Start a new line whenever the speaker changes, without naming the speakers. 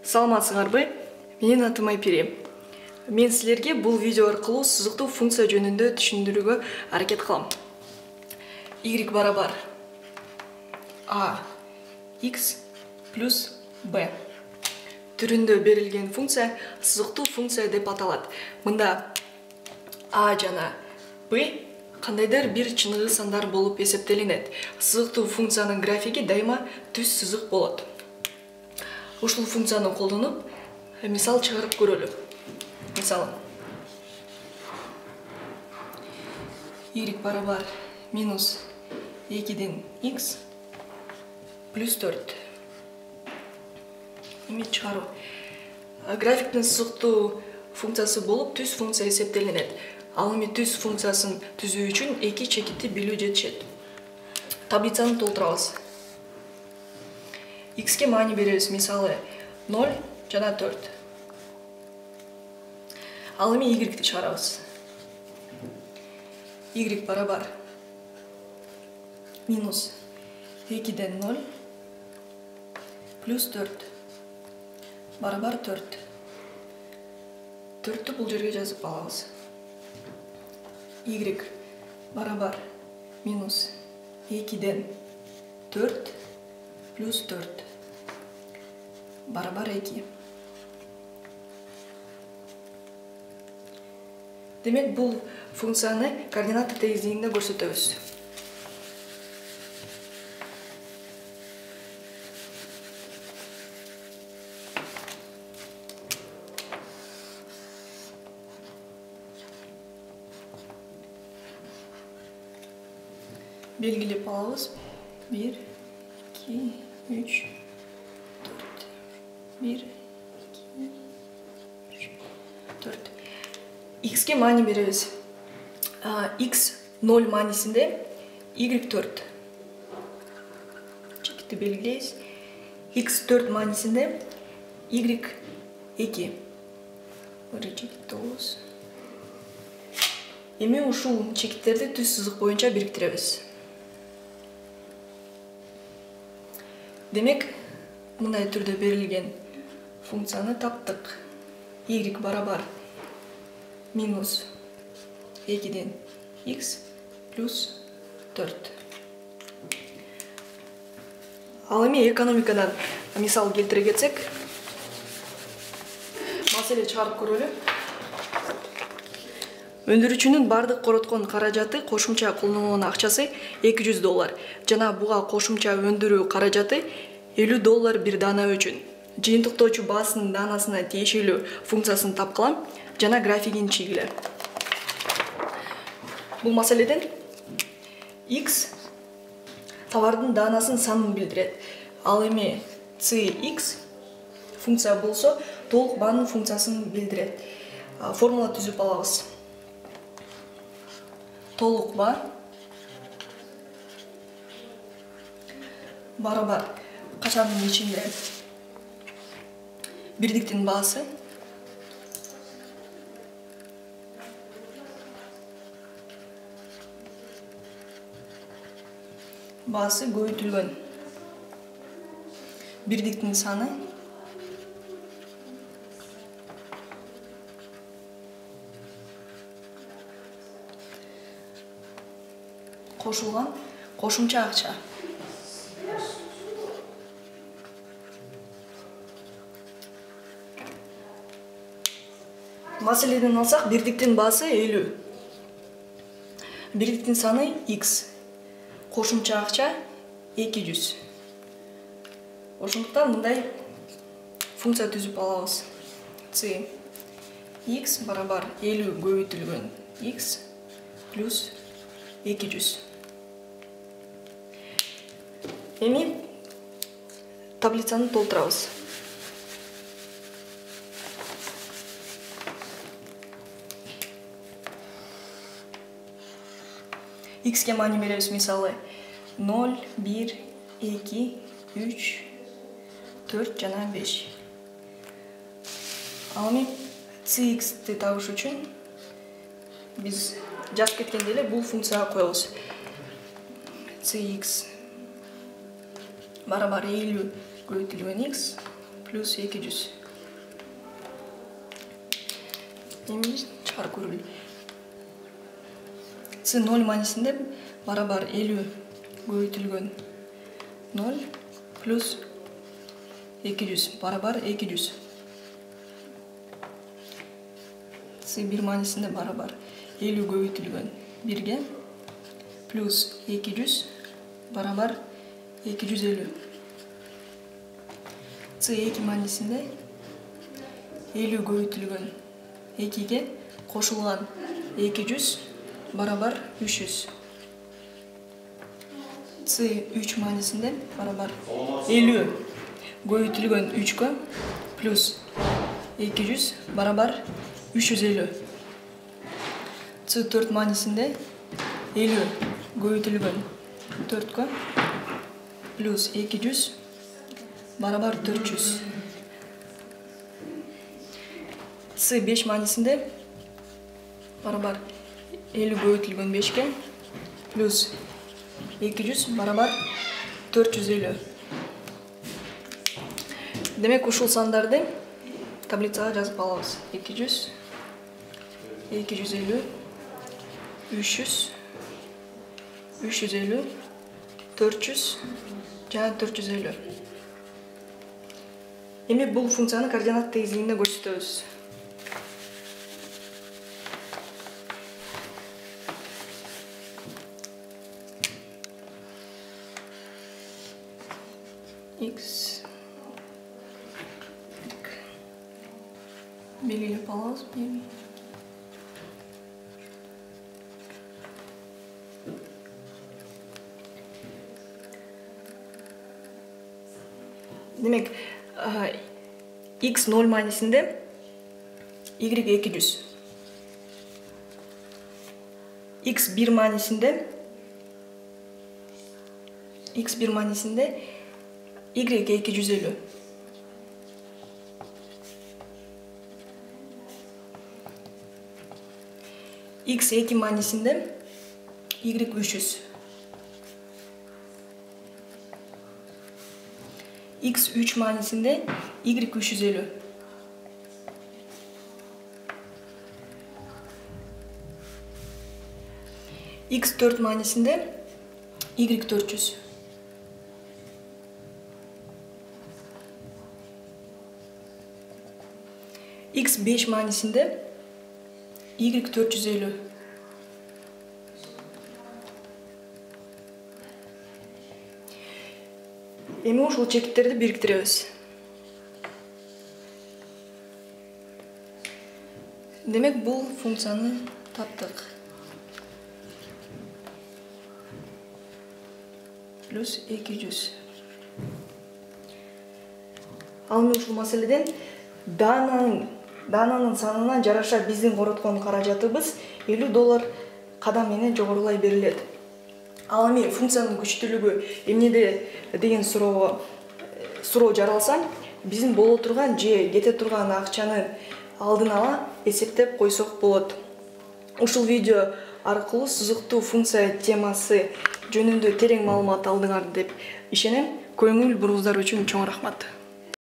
Саламатсыңарбы? Менин атым Айпери. Мен силерге бул видео аркылуу сызыктуу функция жөнүндө түшүндүрүүгө аракет кылам. Y барабар a x плюс b түрүндө берилген функция сызыктуу функция деп аталат. Мында a жана b кандайдыр бир чыныгы сандар болуп эсептелинет. Сызыктуу функциянын графиги дайыма түз сызык болот. Ушул функцияны колдонуп, мисал чыгарып көрөлү. Мисалы y барабар минус 2ден x плюс 4. Эми чыгаруу. Графиктин сызыктуу функциясы болуп түз функция эсептелинет. Ал эми түз функциясын түзүү үчүн эки чекитти билүү жетишет. Таблицаны толтурабыз. X'ке маани беребиз, мисалы 0 жана 4. Ал эми Y-ди чыгарабыз. Y барабар минус 2ден 0 плюс 4 барабар 4. 4-тү бул жерге жазып алабыз. Y барабар минус 2ден 4 плюс 4 барабар 2. Демек, бул функцияны координаты тегиздигинде көрсөтөбүз. Белгилеп алабыз. 1, 2, 3, 4. 1, 2, 3, 4. X'ке маани беребиз. X 0 маанисинде Y 4. Чекитти белгилейбиз. X 4 маанисинде Y 2. Бир чекитти алабыз. Эми ушул чекиттерди түз сызык боюнча бириктиребиз. Демек, мындай түрдө берилген функцияны таптык. Y барабар минус 2ден x плюс 4. Ал эми экономикадан мисал келтире кетсек, маселе чыгарып көрөлү. Өндүрүүчүнүн бардык короткон каражаты кошумча колдонулган акчасы $200 жана буга кошумча өндүрүү каражаты $50 бир даана үчүн. Жыйынтыктоочу баасынын даанасына тиешелүү функциясын тапкыла жана графигин чийгиле. Бул маселеден x товардын даанасынын санын билдирет. Ал эми cx функция болсо толук баанын функциясын билдирет. Формула түзүп алабыз. Толук баа барабар качанын ичинде бирдиктин баасы көбөйтүлгөн бирдиктин саны кошулган кошумча акча. Маселеден алсак, бирдиктин баасы 50. Бирдиктин саны x. Кошумча акча 200. Ошондуктан мындай функция түзүп алабыз. C x барабар 50 көбөйтүлгөн x плюс 200. Эми таблицаны толтурабыз. X'ке маани беребиз, мисалы 0, 1, 2, 3, 4 жана 5. Ал эми cx'ти табыш үчүн биз жазып кеткенде эле бул функцияга коебуз. Cx барабар 50 көбөйтүлгөн x плюс 200. Эми чыгарып көрөлү. С 0 маанисинде барабар 50 көбөйтүлгөн 0 плюс 200 барабар 200. С 1 маанисинде барабар 50 көбөйтүлгөн 1 плюс 200 барабар 250. С 2 маанисинде 50 көбөйтүлгөн 2 кошулган 200 барабар 300. С 3 маанисинде барабар 50 көбөйтүлгөн 3 плюс 200 барабар 350. С 4 маанисинде 50 көбөйтүлгөн 4 плюс 200 барабар 400. С 5 маанисинде барабар 50 көбөйтүлгөн 5 плюс 200 барабар 450. Демек ушул сандарды таблицага жазып алабыз. 200, 250, 300, 350, 400 жана 450. Эми бул функцияны координат тегизилигинде көрсөтөбүз. X белгилеп алабыз. Демек, x 0 маанисинде y 200. x 1 маанисинде y 250. X 2 маанисинде y 300. X 3 маанисинде y 350. X 4 маанисинде y 400. X 5 маанисинде y 450. Эми ушул чекиттерди бириктиребиз. Демек, бул функцияны таптык. Плюс 200. Ал эми ушул маселеден даананын санына жараша биздин короткон каражатыбыз $50 кадам менен жогорулай берилет. Ал эми функциянын күчтүүлүгү эмнеде деген суроо жаралса, биздин боло турган же кете турган акчаны алдын ала эсептеп койсок болот. Ушул видео аркылуу сызыктуу функция темасы жөнүндө терең маалымат алдыңар деп ишенем. Көңүл буруңуздар үчүн чоң рахмат.